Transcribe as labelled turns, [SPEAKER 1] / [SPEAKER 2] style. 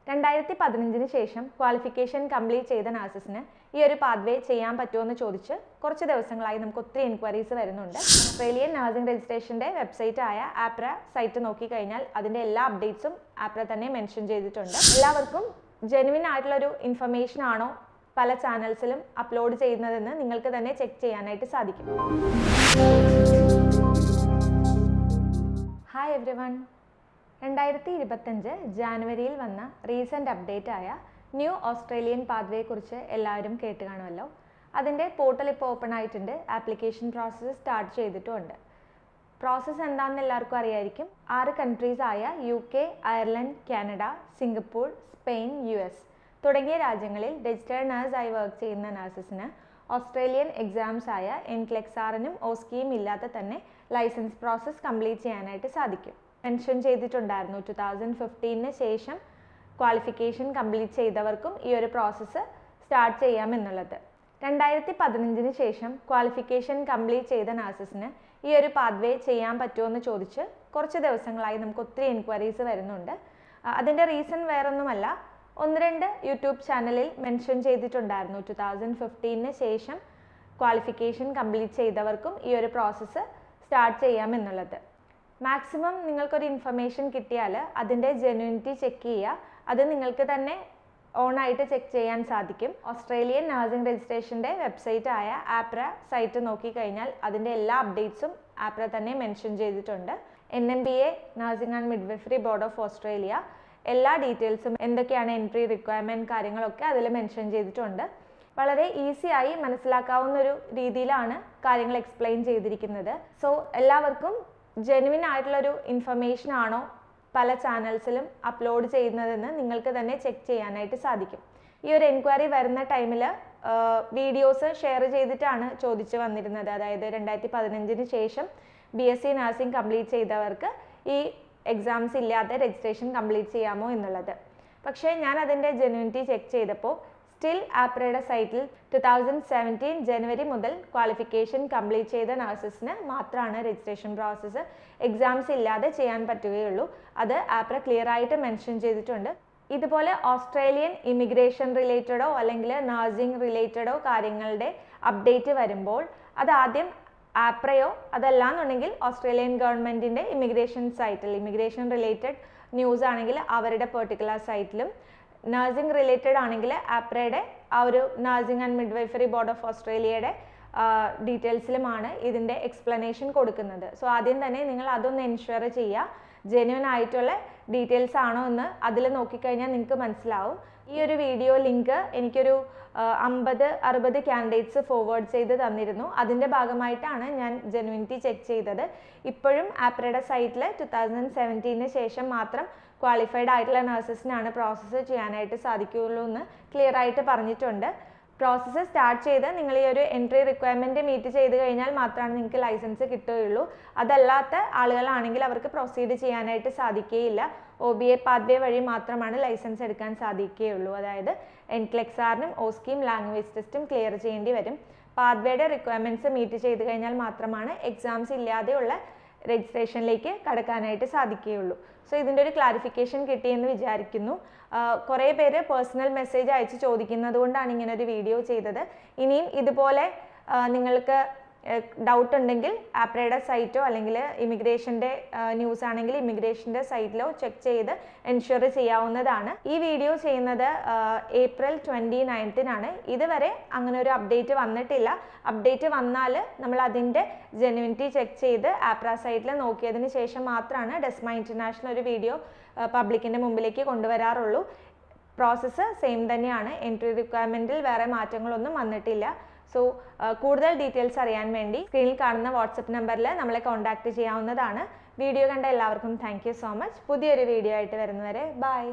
[SPEAKER 1] 2015 ശേഷം qualification complete ചെയ്ത നഴ്സസിന് ഈ ഒരു പാത്വേ ചെയ്യാൻ പറ്റുമോ എന്ന് ചോദിച്ച് കുറച്ച് ദിവസങ്ങളായി നമുക്ക് ഒത്തിരി എൻക്വയറീസ് വരുന്നുണ്ട്. ഓസ്ട്രേലിയൻ നഴ്സിംഗ് രജിസ്ട്രേഷൻ്റെ വെബ്സൈറ്റ് ആയ ആപ്ര സൈറ്റ് നോക്കിക്കഴിഞ്ഞാൽ അതിൻ്റെ എല്ലാ അപ്ഡേറ്റ്സും ആപ്ര തന്നെ മെൻഷൻ ചെയ്തിട്ടുണ്ട്. എല്ലാവർക്കും ജെനുവിൻ ആയിട്ടുള്ളൊരു ഇൻഫർമേഷൻ ആണോ പല ചാനൽസിലും അപ്ലോഡ് ചെയ്യുന്നതെന്ന് നിങ്ങൾക്ക് തന്നെ ചെക്ക് ചെയ്യാനായിട്ട് സാധിക്കും. ഹായ് എവ്രിവൺ, 2025 ജാനുവരിയിൽ വന്ന റീസെൻ്റ് അപ്ഡേറ്റ് ആയ ന്യൂ ഓസ്ട്രേലിയൻ പാത്വേയെക്കുറിച്ച് എല്ലാവരും കേട്ട് കാണുമല്ലോ. അതിൻ്റെ പോർട്ടൽ ഇപ്പോൾ ഓപ്പൺ ആയിട്ടുണ്ട്. ആപ്ലിക്കേഷൻ പ്രോസസ്സ് സ്റ്റാർട്ട് ചെയ്തിട്ടുമുണ്ട്. പ്രോസസ്സ് എന്താണെന്ന് എല്ലാവർക്കും അറിയായിരിക്കും. 6 കൺട്രീസ് ആയ UK, Ireland, Canada, Singapore, Spain, US തുടങ്ങിയ രാജ്യങ്ങളിൽ രജിസ്റ്റേർഡ് നഴ്സായി വർക്ക് ചെയ്യുന്ന നഴ്സസിന് ഓസ്ട്രേലിയൻ എക്സാംസ് ആയ NCLEX-Rനും OSCEയും ഇല്ലാതെ തന്നെ ലൈസൻസ് പ്രോസസ്സ് കംപ്ലീറ്റ് ചെയ്യാനായിട്ട് സാധിക്കും. മെൻഷൻ ചെയ്തിട്ടുണ്ടായിരുന്നു 2015 ശേഷം ക്വാളിഫിക്കേഷൻ കംപ്ലീറ്റ് ചെയ്തവർക്കും ഈ ഒരു പ്രോസസ്സ് സ്റ്റാർട്ട് ചെയ്യാമെന്നുള്ളത്. 2015 ശേഷം ക്വാളിഫിക്കേഷൻ കംപ്ലീറ്റ് ചെയ്ത നഴ്സസിന് ഈ ഒരു പാത്വേ ചെയ്യാൻ പറ്റുമോ എന്ന് ചോദിച്ച് കുറച്ച് ദിവസങ്ങളായി നമുക്ക് ഒത്തിരി എൻക്വയറീസ് വരുന്നുണ്ട്. അതിൻ്റെ റീസൺ വേറൊന്നുമല്ല, 1-2 യൂട്യൂബ് ചാനലിൽ മെൻഷൻ ചെയ്തിട്ടുണ്ടായിരുന്നു 2015 ശേഷം ക്വാളിഫിക്കേഷൻ കംപ്ലീറ്റ് ചെയ്തവർക്കും ഈ ഒരു പ്രോസസ്സ് സ്റ്റാർട്ട് ചെയ്യാമെന്നുള്ളത്. മാക്സിമം നിങ്ങൾക്കൊരു ഇൻഫർമേഷൻ കിട്ടിയാൽ അതിൻ്റെ ജെന്യൂനിറ്റി ചെക്ക് ചെയ്യുക. അത് നിങ്ങൾക്ക് തന്നെ ഓണായിട്ട് ചെക്ക് ചെയ്യാൻ സാധിക്കും. ഓസ്ട്രേലിയൻ നഴ്സിംഗ് രജിസ്ട്രേഷൻ്റെ വെബ്സൈറ്റ് ആയ ആപ്ര സൈറ്റ് നോക്കിക്കഴിഞ്ഞാൽ അതിൻ്റെ എല്ലാ അപ്ഡേറ്റ്സും ആപ്ര തന്നെ മെൻഷൻ ചെയ്തിട്ടുണ്ട്. NMBA nursing and midwifery board of Australia എല്ലാ ഡീറ്റെയിൽസും എന്തൊക്കെയാണ് എൻട്രി റിക്വയർമെൻറ്റ് കാര്യങ്ങളൊക്കെ അതിൽ മെൻഷൻ ചെയ്തിട്ടുണ്ട്. വളരെ ഈസി ആയി മനസ്സിലാക്കാവുന്ന ഒരു രീതിയിലാണ് കാര്യങ്ങൾ എക്സ്പ്ലെയിൻ ചെയ്തിരിക്കുന്നത്. സോ എല്ലാവർക്കും ജെനുവിൻ ആയിട്ടുള്ളൊരു ഇൻഫർമേഷൻ ആണോ പല ചാനൽസിലും അപ്ലോഡ് ചെയ്യുന്നതെന്ന് നിങ്ങൾക്ക് തന്നെ ചെക്ക് ചെയ്യാനായിട്ട് സാധിക്കും. ഈ ഒരു എൻക്വയറി വരുന്ന ടൈമിൽ വീഡിയോസ് ഷെയർ ചെയ്തിട്ടാണ് ചോദിച്ചു വന്നിരുന്നത്. അതായത് 2015 ശേഷം BSc നഴ്സിംഗ് കംപ്ലീറ്റ് ചെയ്തവർക്ക് ഈ എക്സാംസ് ഇല്ലാതെ രജിസ്ട്രേഷൻ കംപ്ലീറ്റ് ചെയ്യാമോ എന്നുള്ളത്. പക്ഷേ ഞാൻ അതിൻ്റെ ജെന്യൂനിറ്റി ചെക്ക് ചെയ്തപ്പോൾ സ്റ്റിൽ ആപ്രയുടെ സൈറ്റിൽ 2017 ജനുവരി മുതൽ ക്വാളിഫിക്കേഷൻ കംപ്ലീറ്റ് ചെയ്ത നഴ്സസിന് മാത്രമാണ് രജിസ്ട്രേഷൻ പ്രോസസ്സ് എക്സാംസ് ഇല്ലാതെ ചെയ്യാൻ പറ്റുകയുള്ളൂ. അത് ആപ്ര ക്ലിയർ ആയിട്ട് മെൻഷൻ ചെയ്തിട്ടുണ്ട്. ഇതുപോലെ ഓസ്ട്രേലിയൻ ഇമിഗ്രേഷൻ റിലേറ്റഡോ അല്ലെങ്കിൽ നഴ്സിംഗ് റിലേറ്റഡോ കാര്യങ്ങളുടെ അപ്ഡേറ്റ് വരുമ്പോൾ അത് ആദ്യം ആപ്രയോ അതല്ലാന്നുണ്ടെങ്കിൽ ഓസ്ട്രേലിയൻ ഗവൺമെൻറ്റിൻ്റെ ഇമിഗ്രേഷൻ സൈറ്റിൽ ഇമിഗ്രേഷൻ റിലേറ്റഡ് ന്യൂസ് ആണെങ്കിൽ അവരുടെ പെർട്ടിക്കുലർ സൈറ്റിലും, നഴ്സിംഗ് റിലേറ്റഡ് ആണെങ്കിൽ ആപ്രയുടെ ആ ഒരു nursing and midwifery board of ഓസ്ട്രേലിയയുടെ ഡീറ്റെയിൽസിലുമാണ് ഇതിൻ്റെ എക്സ്പ്ലനേഷൻ കൊടുക്കുന്നത്. സോ ആദ്യം തന്നെ നിങ്ങൾ അതൊന്ന് എൻഷുർ ചെയ്യുക, ജെന്യൂൻ ആയിട്ടുള്ള ഡീറ്റെയിൽസ് ആണോ എന്ന് അതിൽ നോക്കിക്കഴിഞ്ഞാൽ നിങ്ങൾക്ക് മനസ്സിലാവും. ഈ ഒരു വീഡിയോ ലിങ്ക് എനിക്കൊരു 50-60 കാൻഡിഡേറ്റ്സ് ഫോർവേഡ് ചെയ്ത് തന്നിരുന്നു. അതിൻ്റെ ഭാഗമായിട്ടാണ് ഞാൻ ജെന്യൂനിറ്റി ചെക്ക് ചെയ്തത്. ഇപ്പോഴും ആപ്രയുടെ സൈറ്റിൽ 2017 ശേഷം മാത്രം ക്വാളിഫൈഡ് ആയിട്ടുള്ള നഴ്സസിനാണ് പ്രോസസ്സ് ചെയ്യാനായിട്ട് സാധിക്കുകയുള്ളൂ എന്ന് ക്ലിയർ ആയിട്ട് പറഞ്ഞിട്ടുണ്ട്. പ്രോസസ്സ് സ്റ്റാർട്ട് ചെയ്ത് നിങ്ങൾ ഈ ഒരു എൻട്രി റിക്വയർമെൻറ്റ് മീറ്റ് ചെയ്ത് കഴിഞ്ഞാൽ മാത്രമാണ് നിങ്ങൾക്ക് ലൈസൻസ് കിട്ടുകയുള്ളൂ. അതല്ലാത്ത ആളുകളാണെങ്കിൽ അവർക്ക് പ്രൊസീഡ് ചെയ്യാനായിട്ട് സാധിക്കുകയില്ല. OBA പാത്വേ വഴി മാത്രമാണ് ലൈസൻസ് എടുക്കാൻ സാധിക്കുകയുള്ളൂ. അതായത് NCLEX-Rനും OSCEയും ലാംഗ്വേജ് ടെസ്റ്റും ക്ലിയർ ചെയ്യേണ്ടി വരും. പാത്വേയുടെ റിക്വയർമെൻറ്റ്സ് മീറ്റ് ചെയ്ത് കഴിഞ്ഞാൽ മാത്രമാണ് എക്സാംസ് ഇല്ലാതെയുള്ള രജിസ്ട്രേഷനിലേക്ക് കടക്കാനായിട്ട് സാധിക്കുകയുള്ളൂ. സോ ഇതിൻ്റെ ഒരു ക്ലാരിഫിക്കേഷൻ കിട്ടിയെന്ന് വിചാരിക്കുന്നു. കുറേ പേര് പേഴ്സണൽ മെസ്സേജ് അയച്ച് ചോദിക്കുന്നത് കൊണ്ടാണ് ഇങ്ങനെ ഒരു വീഡിയോ ചെയ്തത്. ഇനിയും ഇതുപോലെ നിങ്ങൾക്ക് ഡൗട്ട് ഉണ്ടെങ്കിൽ ആപ്രയുടെ സൈറ്റോ അല്ലെങ്കിൽ ഇമിഗ്രേഷൻ്റെ ന്യൂസ് ആണെങ്കിൽ ഇമിഗ്രേഷൻ്റെ സൈറ്റിലോ ചെക്ക് ചെയ്ത് എൻഷുർ ചെയ്യാവുന്നതാണ്. ഈ വീഡിയോ ചെയ്യുന്നത് April 29-നാണ്. ഇതുവരെ അങ്ങനെ ഒരു അപ്ഡേറ്റ് വന്നിട്ടില്ല. അപ്ഡേറ്റ് വന്നാൽ നമ്മൾ അതിൻ്റെ ജെന്യൂനിറ്റി ചെക്ക് ചെയ്ത് ആപ്ര സൈറ്റിൽ നോക്കിയതിന് ശേഷം മാത്രമാണ് ഡെസ്മ ഇൻ്റർനാഷണൽ ഒരു വീഡിയോ പബ്ലിക്കിൻ്റെ മുമ്പിലേക്ക് കൊണ്ടുവരാറുള്ളൂ. പ്രോസസ്സ് സെയിം തന്നെയാണ്. എൻട്രി റിക്വയർമെൻറ്റിൽ വേറെ മാറ്റങ്ങളൊന്നും വന്നിട്ടില്ല. സോ കൂടുതൽ ഡീറ്റെയിൽസ് അറിയാൻ വേണ്ടി സ്ക്രീനിൽ കാണുന്ന വാട്സപ്പ് നമ്പറിൽ നമ്മളെ കോൺടാക്റ്റ് ചെയ്യാവുന്നതാണ്. വീഡിയോ കണ്ട എല്ലാവർക്കും താങ്ക് യു സോ മച്ച്. പുതിയൊരു വീഡിയോ ആയിട്ട് വരുന്നവരെ ബൈ.